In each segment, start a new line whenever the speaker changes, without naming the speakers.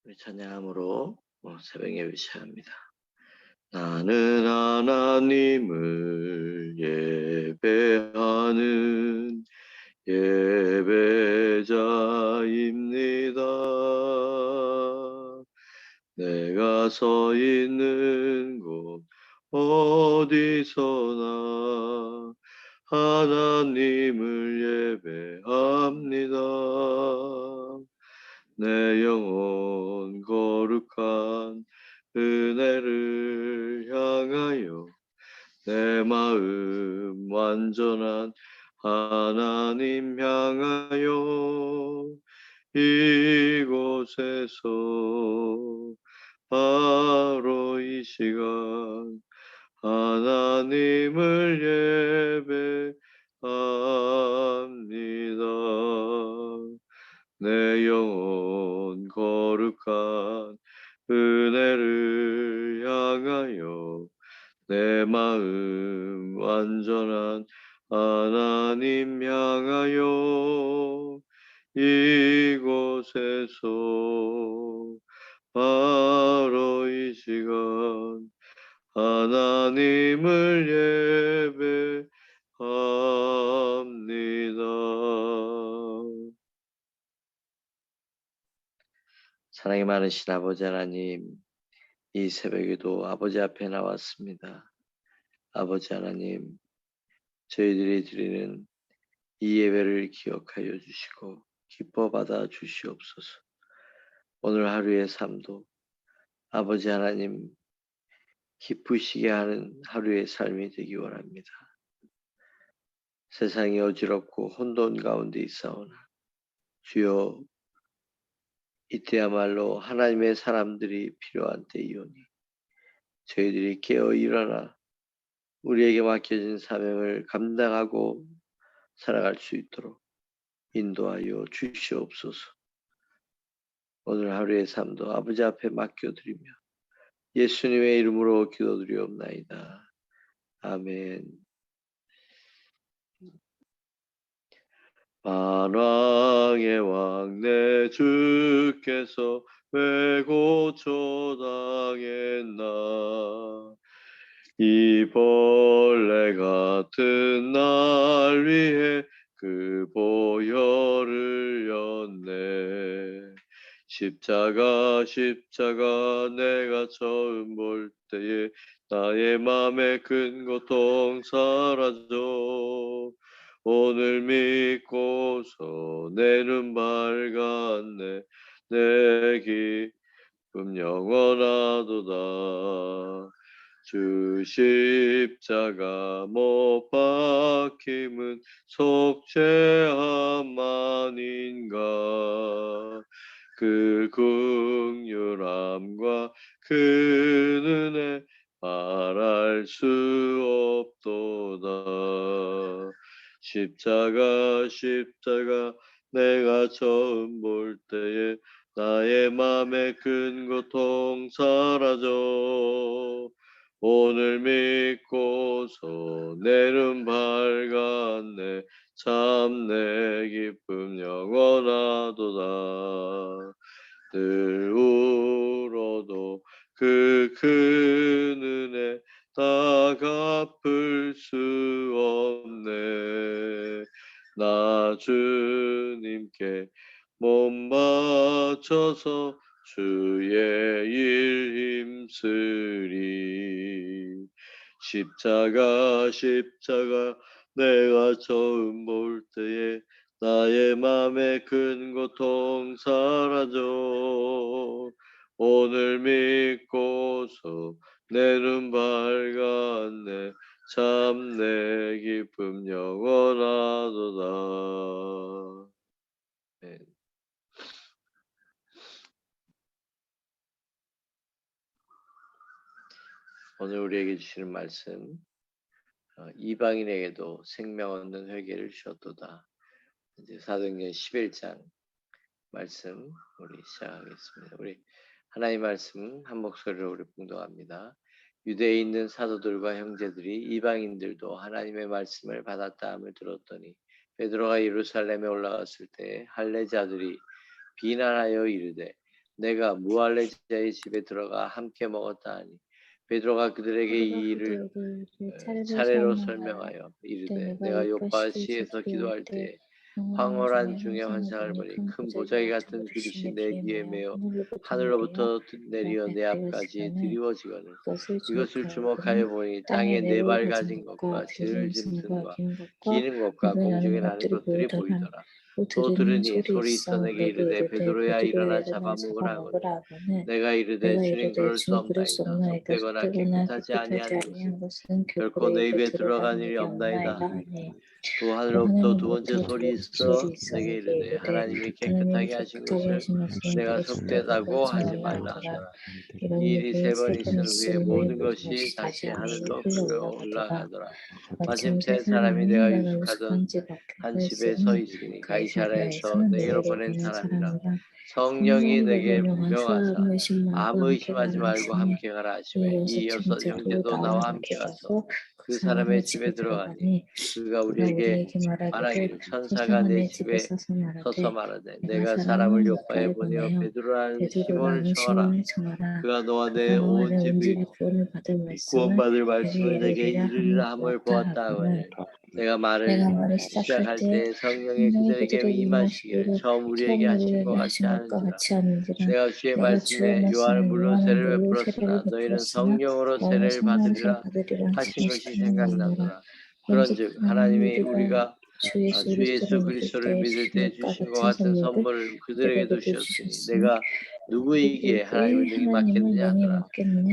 우리 찬양함으로 새벽 예배 시작합니다. 나는 하나님을 예배하는 예배자입니다. 내가 서 있는 곳 어디서나 하나님을 예배합니다. 내 영혼 거룩한 은혜를 향하여 내 마음 완전한 하나님 향하여 이곳에서 바로 이 시간 하나님을 예배합니다. 내 영혼 거룩한 은혜를 향하여 내 마음 완전한 하나님 향하여 이곳에서 바로 이 시간 하나님을 예배합니다. 사랑이 많으신 아버지 하나님, 이 새벽에도 아버지 앞에 나왔습니다. 아버지 하나님, 저희들이 드리는 이 예배를 기억하여 주시고 기뻐 받아 주시옵소서. 오늘 하루의 삶도 아버지 하나님 기쁘시게 하는 하루의 삶이 되기 원합니다. 세상이 어지럽고 혼돈 가운데 있사오나 주여, 이때야말로 하나님의 사람들이 필요한 때이오니 저희들이 깨어 일어나 우리에게 맡겨진 사명을 감당하고 살아갈 수 있도록 인도하여 주시옵소서. 오늘 하루의 삶도 아버지 앞에 맡겨드리며 예수님의 이름으로 기도드리옵나이다. 아멘. 만왕의 왕 내 주께서 왜 고초당했나. 이 벌레 같은 날 위해 그 보혈을 였네. 십자가 내가 처음 볼 때에 나의 맘에 큰 고통 사라져. 오늘 믿고서 내 눈 밝았네. 내 기쁨 영원하도다. 주 십자가 못 박힘은 속죄함만인가. 그 긍휼함과 그 은혜 말할 수 없도다. 십자가 내가 처음 볼 때에 나의 맘에 큰 고통 사라져. 오늘 믿고서 내 눈 밝았네. 참 내 기쁨 영원하도다. 늘 울어도 그 큰 은혜 다 갚을 수 없네. 나 주님께 몸 바쳐서 주의 일 힘쓰리. 십자가 내가 처음 볼 때에 나의 맘에 큰 고통 사라져. 오늘 믿고서 내 눈 밝았네. 참 내 기쁨 영원하도다. 네. 오늘 우리에게 주시는 말씀, 이방인에게도 생명 얻는 회개를 주셨도다. 이제 사도행전 11장 말씀 우리 시작하겠습니다. 우리 하나님 말씀 한 목소리로 우리 봉독합니다. 유대에 있는 사도들과 형제들이 이방인들도 하나님의 말씀을 받았다함을 들었더니 베드로가 예루살렘에 올라갔을 때 할례자들이 비난하여 이르되 내가 무할레자의 집에 들어가 함께 먹었다 하니 베드로가 그들에게 이 일을 차례로 설명하여 이르되 내가 요파 시에서 기도할 때 황홀한 중에 환상을 보니 큰 보자기 같은 그릇이 내 뒤에 메어 하늘로부터 내리어 내 앞까지 드리워지거늘 이것을 주목하여 보니 땅에 네 발 가진 것과 들짐승과 기는 것과 공중에 나는 것들이 보이더라. 또 들으니 소리 있어 내게 이르되 베드로야 일어나 잡아먹으라 하거늘 내가 이르되 주님 그럴 수 없나이다. 섭되거나 깨끗하지 아니한 것은 결코 내 입에 들어간 일이 없나이다 하니 또 하늘로부터 두 번째 소리 있어 내게 이르되 하나님이 깨끗하게 하신 것을 내가 섭되다고 하지 말라 하더라. 이 일이 세 번 있은 후에 모든 것이 다시 하늘로 끌려 올라가더라. 마침 세 사람이 내가 유숙하던 한 집에 서 있으니 가이사랴에서 내게로 보낸 사람이라. 성령이 내게 명하사 아무 의심하지 말고 함께 가라 하시매 이 여섯 형제도 나와 함께 가서 그 사람의 집에 들어가니 그가 우리에게 말하기를 천사가 내 집에 서서 말하되 내가 사람을 요파에 보내어 베드로라는 시몬을 청하라. 그가 너와 내 온 집이 구원받을 말씀을 내게 이르리라 함을 보았다 하거늘 내가 말을 시작할 때 성령이 그들에게 임하시기를 처음 우리에게 하신 것 같이 하는지라. 내가 주의 말씀에 요한은 물론 세례를 베풀었으나 너희는 성령으로 세례를 받으리라 하신 것이 생각나더라. 그런즉 하나님이 우리가 주 예수 그리스도를 믿을 때 주신 것 같은 선물을 그들에게도 주셨으니 내가 누구이기에 하나님을 능히 맡겠느냐 하더라.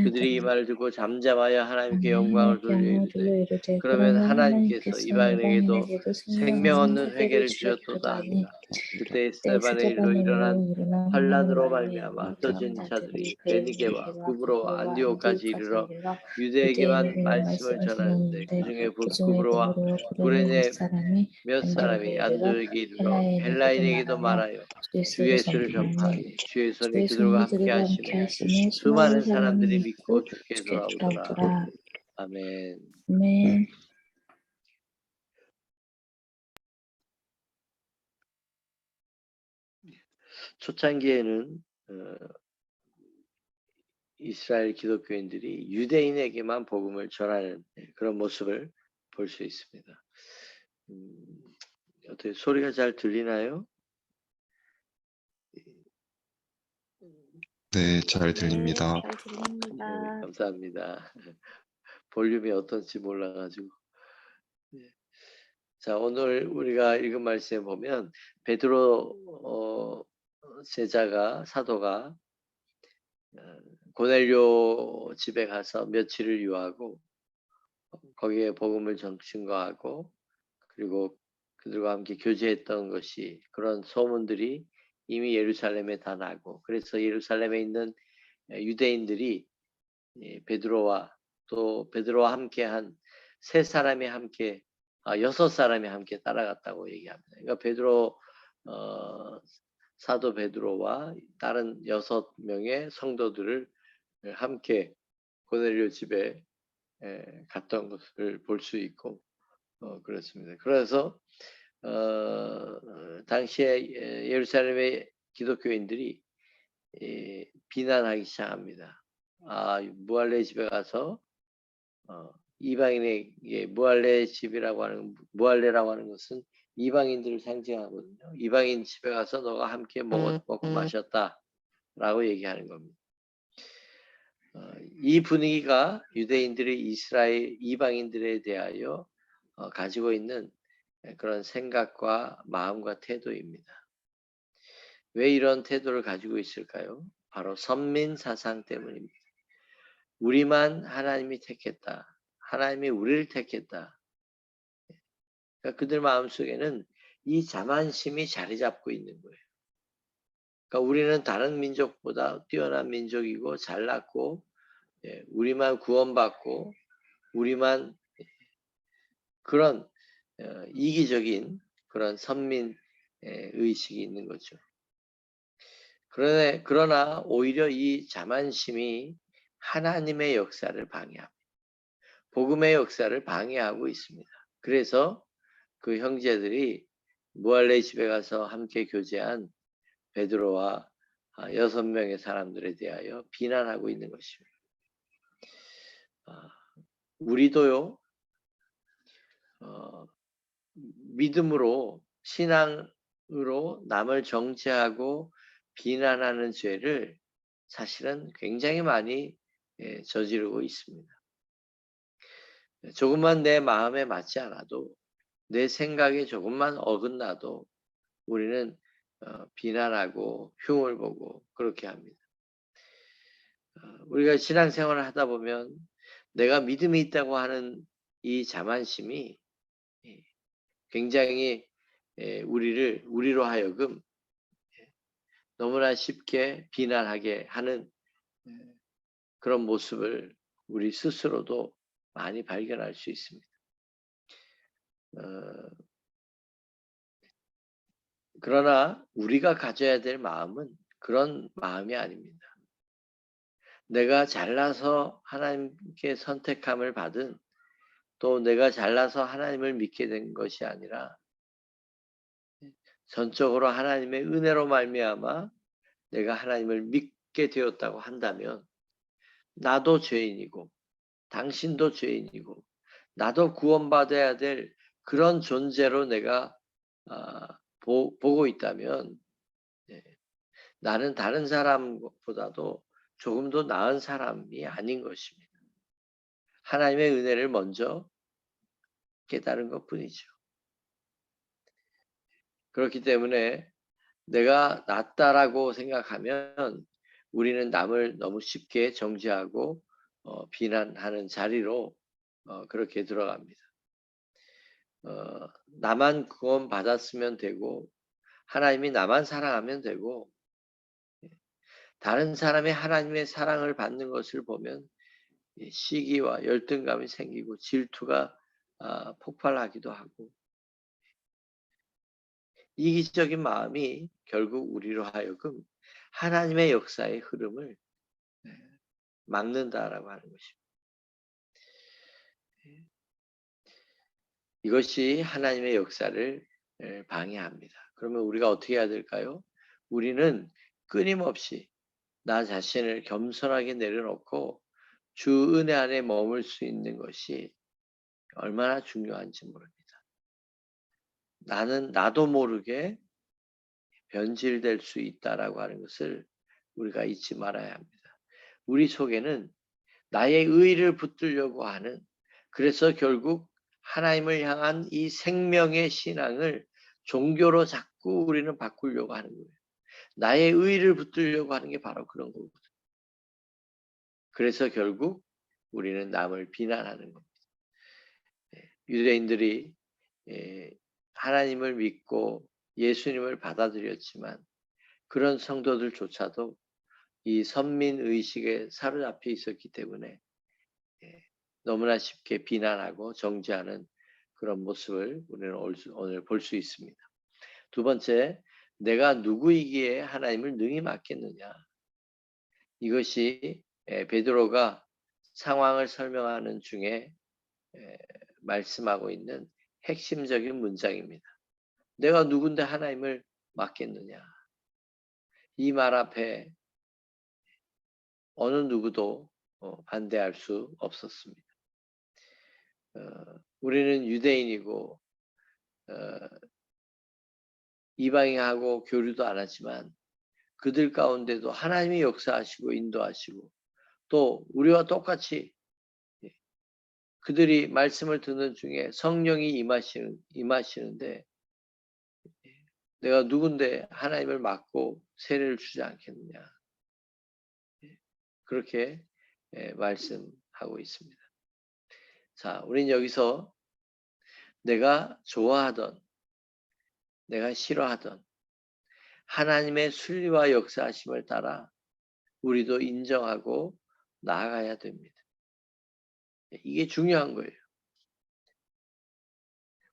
그들이 이 말을 듣고 잠잠하여 하나님께 영광을 돌려 이르되 그러면 하나님께서 이방인에게도 생명 얻는 회개를 주셨도다 합니다. 그때 스데반의 일로 일어난 환란으로 말미암아 흩어진 자들이 베니게와 구브로와 안디오까지 이르러 유대에게만 말씀을 전하는데 그중에 구브로와 구레네 몇 사람이 안디오에게 이르러 헬라인에게도 말하여 주 예수를 전파하니 주의 손이 그들과 함께 하시매 수많은 사람들이 믿고 주께 돌아오더라. 아멘. 초창기에는 이스라엘 기독교인들이 유대인에게만 복음을 전하는 그런 모습을 볼 수 있습니다. 어떻게 소리가 잘 들리나요?
네, 잘 들립니다.
잘 들립니다.
감사합니다. 볼륨이 어떤지 몰라가지고. 자, 오늘 우리가 읽은 말씀에 보면 베드로 제자가 사도가 고넬료 집에 가서 며칠을 유하고 거기에 복음을 증거하고 그리고 그들과 함께 교제했던 것이 그런 소문들이 이미 예루살렘에 다 나고 그래서 예루살렘에 있는 유대인들이 베드로와 또 베드로와 함께한 세 사람이 함께 여섯 사람이 함께 따라갔다고 얘기합니다. 그러니까 베드로 사도 베드로와 다른 6명의 성도들을 함께 고넬료 집에 갔던 것을 볼 수 있고 그렇습니다. 그래서 당시에 예루살렘의 기독교인들이 비난하기 시작합니다. 무할레 집에 가서 이방인에게 무할레라고 하는 것은 이방인들을 상징하거든요. 이방인 집에 가서 너가 함께 먹고 마셨다라고 얘기하는 겁니다. 이 분위기가 유대인들이 이스라엘 이방인들에 대하여 가지고 있는 그런 생각과 마음과 태도입니다. 왜 이런 태도를 가지고 있을까요? 바로 선민 사상 때문입니다. 우리만 하나님이 택했다. 하나님이 우리를 택했다. 그러니까 그들 마음속에는 이 자만심이 자리 잡고 있는 거예요. 그러니까 우리는 다른 민족보다 뛰어난 민족이고 잘났고 우리만 구원받고 우리만 그런 이기적인 그런 선민 의식이 있는 거죠. 그러나 오히려 이 자만심이 하나님의 역사를 방해합니다. 복음의 역사를 방해하고 있습니다. 그래서 그 형제들이 무할레 집에 가서 함께 교제한 베드로와 6명의 사람들에 대하여 비난하고 있는 것입니다. 우리도요, 믿음으로, 신앙으로 남을 정죄하고 비난하는 죄를 사실은 굉장히 많이 저지르고 있습니다. 조금만 내 마음에 맞지 않아도, 내 생각에 조금만 어긋나도 우리는 비난하고 흉을 보고 그렇게 합니다. 우리가 신앙생활을 하다 보면 내가 믿음이 있다고 하는 이 자만심이 굉장히 우리로 하여금 너무나 쉽게 비난하게 하는 그런 모습을 우리 스스로도 많이 발견할 수 있습니다. 그러나 우리가 가져야 될 마음은 그런 마음이 아닙니다. 내가 잘나서 하나님께 선택함을 받은, 또 내가 잘나서 하나님을 믿게 된 것이 아니라 전적으로 하나님의 은혜로 말미암아 내가 하나님을 믿게 되었다고 한다면, 나도 죄인이고 당신도 죄인이고 나도 구원받아야 될 그런 존재로 내가 보고 있다면, 나는 다른 사람보다도 조금 더 나은 사람이 아닌 것입니다. 하나님의 은혜를 먼저 깨달은 것뿐이죠. 그렇기 때문에 내가 낫다라고 생각하면 우리는 남을 너무 쉽게 정죄하고 비난하는 자리로 그렇게 들어갑니다. 나만 구원받았으면 되고 하나님이 나만 사랑하면 되고, 다른 사람이 하나님의 사랑을 받는 것을 보면 시기와 열등감이 생기고 질투가 폭발하기도 하고, 이기적인 마음이 결국 우리로 하여금 하나님의 역사의 흐름을 막는다라고 하는 것입니다. 이것이 하나님의 역사를 방해합니다. 그러면 우리가 어떻게 해야 될까요? 우리는 끊임없이 나 자신을 겸손하게 내려놓고 주 은혜 안에 머물 수 있는 것이 얼마나 중요한지 모릅니다. 나는 나도 모르게 변질될 수 있다라고 하는 것을 우리가 잊지 말아야 합니다. 우리 속에는 나의 의의를 붙들려고 하는, 그래서 결국 하나님을 향한 이 생명의 신앙을 종교로 자꾸 우리는 바꾸려고 하는 거예요. 나의 의의를 붙들려고 하는 게 바로 그런 거거든요. 그래서 결국 우리는 남을 비난하는 겁니다. 유대인들이 하나님을 믿고 예수님을 받아들였지만 그런 성도들조차도 이 선민의식에 사로잡혀 있었기 때문에 너무나 쉽게 비난하고 정죄하는 그런 모습을 우리는 오늘 볼 수 있습니다. 두 번째, 내가 누구이기에 하나님을 능히 맡겠느냐. 이것이 베드로가 상황을 설명하는 중에 말씀하고 있는 핵심적인 문장입니다. 내가 누군데 하나님을 맡겠느냐. 이 말 앞에 어느 누구도 반대할 수 없었습니다. 우리는 유대인이고 이방인하고 교류도 안 하지만 그들 가운데도 하나님이 역사하시고 인도하시고, 또 우리와 똑같이 그들이 말씀을 듣는 중에 성령이 임하시는데 내가 누군데 하나님을 맡고 세례를 주지 않겠느냐. 그렇게 말씀하고 있습니다. 자, 우린 여기서 내가 좋아하던, 내가 싫어하던 하나님의 순리와 역사하심을 따라 우리도 인정하고 나아가야 됩니다. 이게 중요한 거예요.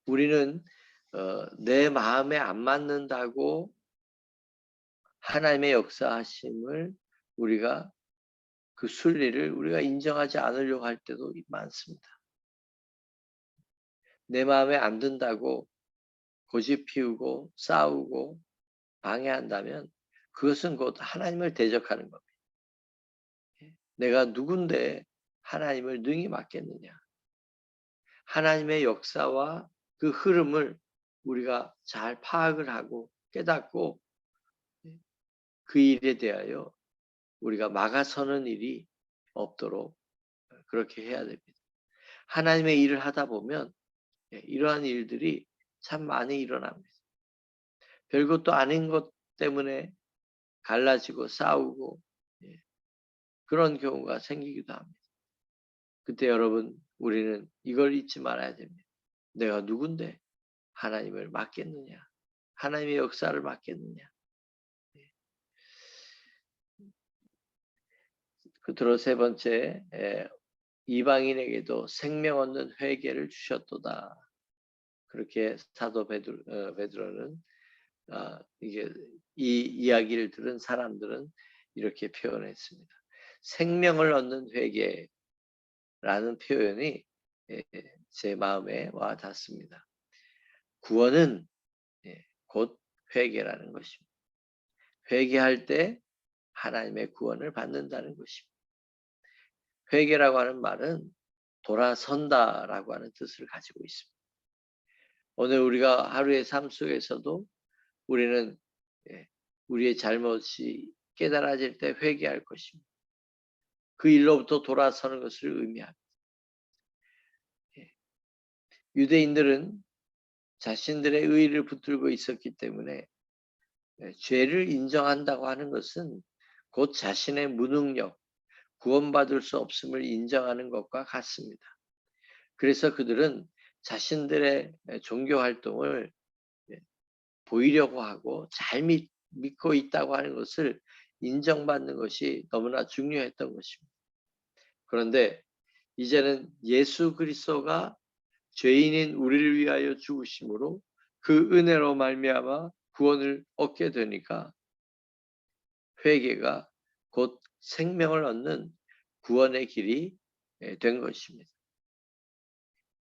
우리는 내 마음에 안 맞는다고 하나님의 역사하심을 우리가 그 순리를 우리가 인정하지 않으려고 할 때도 많습니다. 내 마음에 안 든다고 고집 피우고 싸우고 방해한다면 그것은 곧 하나님을 대적하는 겁니다. 내가 누군데 하나님을 능히 맡겠느냐. 하나님의 역사와 그 흐름을 우리가 잘 파악을 하고 깨닫고 그 일에 대하여 우리가 막아서는 일이 없도록 그렇게 해야 됩니다. 하나님의 일을 하다 보면 이러한 일들이 참 많이 일어납니다. 별것도 아닌 것 때문에 갈라지고 싸우고 그런 경우가 생기기도 합니다. 그때 여러분 우리는 이걸 잊지 말아야 됩니다. 내가 누군데 하나님을 맡겠느냐. 하나님의 역사를 맡겠느냐. 끝으로 세 번째, 이방인에게도 생명 얻는 회개를 주셨도다. 그렇게 사도 베드로는 이게 이 이야기를 들은 사람들은 이렇게 표현했습니다. 생명을 얻는 회개라는 표현이 제 마음에 와 닿습니다. 구원은 곧 회개라는 것입니다. 회개할 때 하나님의 구원을 받는다는 것입니다. 회개라고 하는 말은 돌아선다라고 하는 뜻을 가지고 있습니다. 오늘 우리가 하루의 삶 속에서도 우리는 우리의 잘못이 깨달아질 때 회개할 것입니다. 그 일로부터 돌아서는 것을 의미합니다. 유대인들은 자신들의 의의를 붙들고 있었기 때문에 죄를 인정한다고 하는 것은 곧 자신의 무능력, 구원받을 수 없음을 인정하는 것과 같습니다. 그래서 그들은 자신들의 종교 활동을 보이려고 하고 잘 믿고 있다고 하는 것을 인정받는 것이 너무나 중요했던 것입니다. 그런데 이제는 예수 그리스도가 죄인인 우리를 위하여 죽으심으로 그 은혜로 말미암아 구원을 얻게 되니까 회개가 곧 생명을 얻는 구원의 길이 된 것입니다.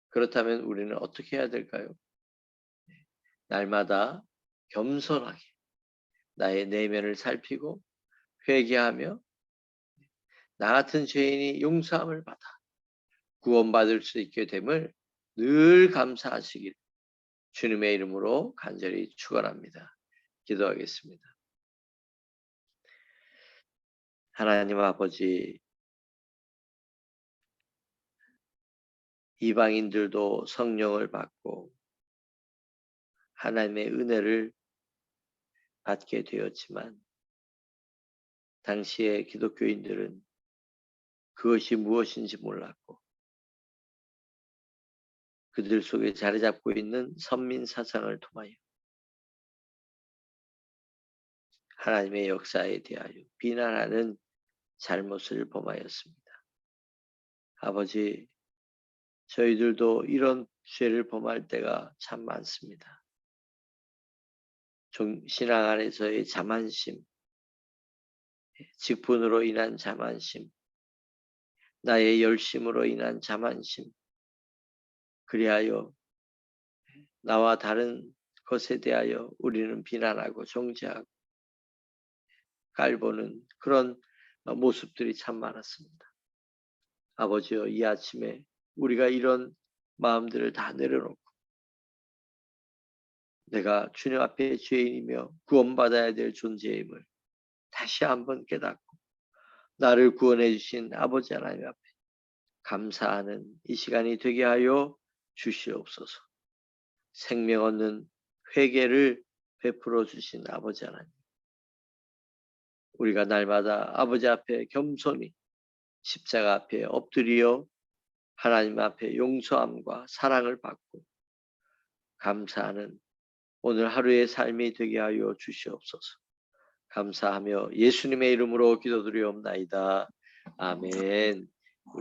그렇다면 우리는 어떻게 해야 될까요? 날마다 겸손하게 나의 내면을 살피고 회개하며 나 같은 죄인이 용서함을 받아 구원받을 수 있게 됨을 늘 감사하시길 주님의 이름으로 간절히 축원합니다. 기도하겠습니다. 하나님 아버지, 이방인들도 성령을 받고 하나님의 은혜를 받게 되었지만 당시의 기독교인들은 그것이 무엇인지 몰랐고 그들 속에 자리 잡고 있는 선민 사상을 통하여 하나님의 역사에 대하여 비난하는 잘못을 범하였습니다. 아버지, 저희들도 이런 죄를 범할 때가 참 많습니다. 신앙 안에서의 자만심, 직분으로 인한 자만심, 나의 열심으로 인한 자만심, 그리하여 나와 다른 것에 대하여 우리는 비난하고 정죄하고 깔보는 그런 모습들이 참 많았습니다. 아버지여, 이 아침에 우리가 이런 마음들을 다 내려놓고 내가 주님 앞에 죄인이며 구원받아야 될 존재임을 다시 한번 깨닫고 나를 구원해 주신 아버지 하나님 앞에 감사하는 이 시간이 되게 하여 주시옵소서. 생명 얻는 회개를 베풀어 주신 아버지 하나님, 우리가 날마다 아버지 앞에 겸손히 십자가 앞에 엎드려 하나님 앞에 용서함과 사랑을 받고 감사하는 오늘 하루의 삶이 되게 하여 주시옵소서. 감사하며 예수님의 이름으로 기도드리옵나이다. 아멘.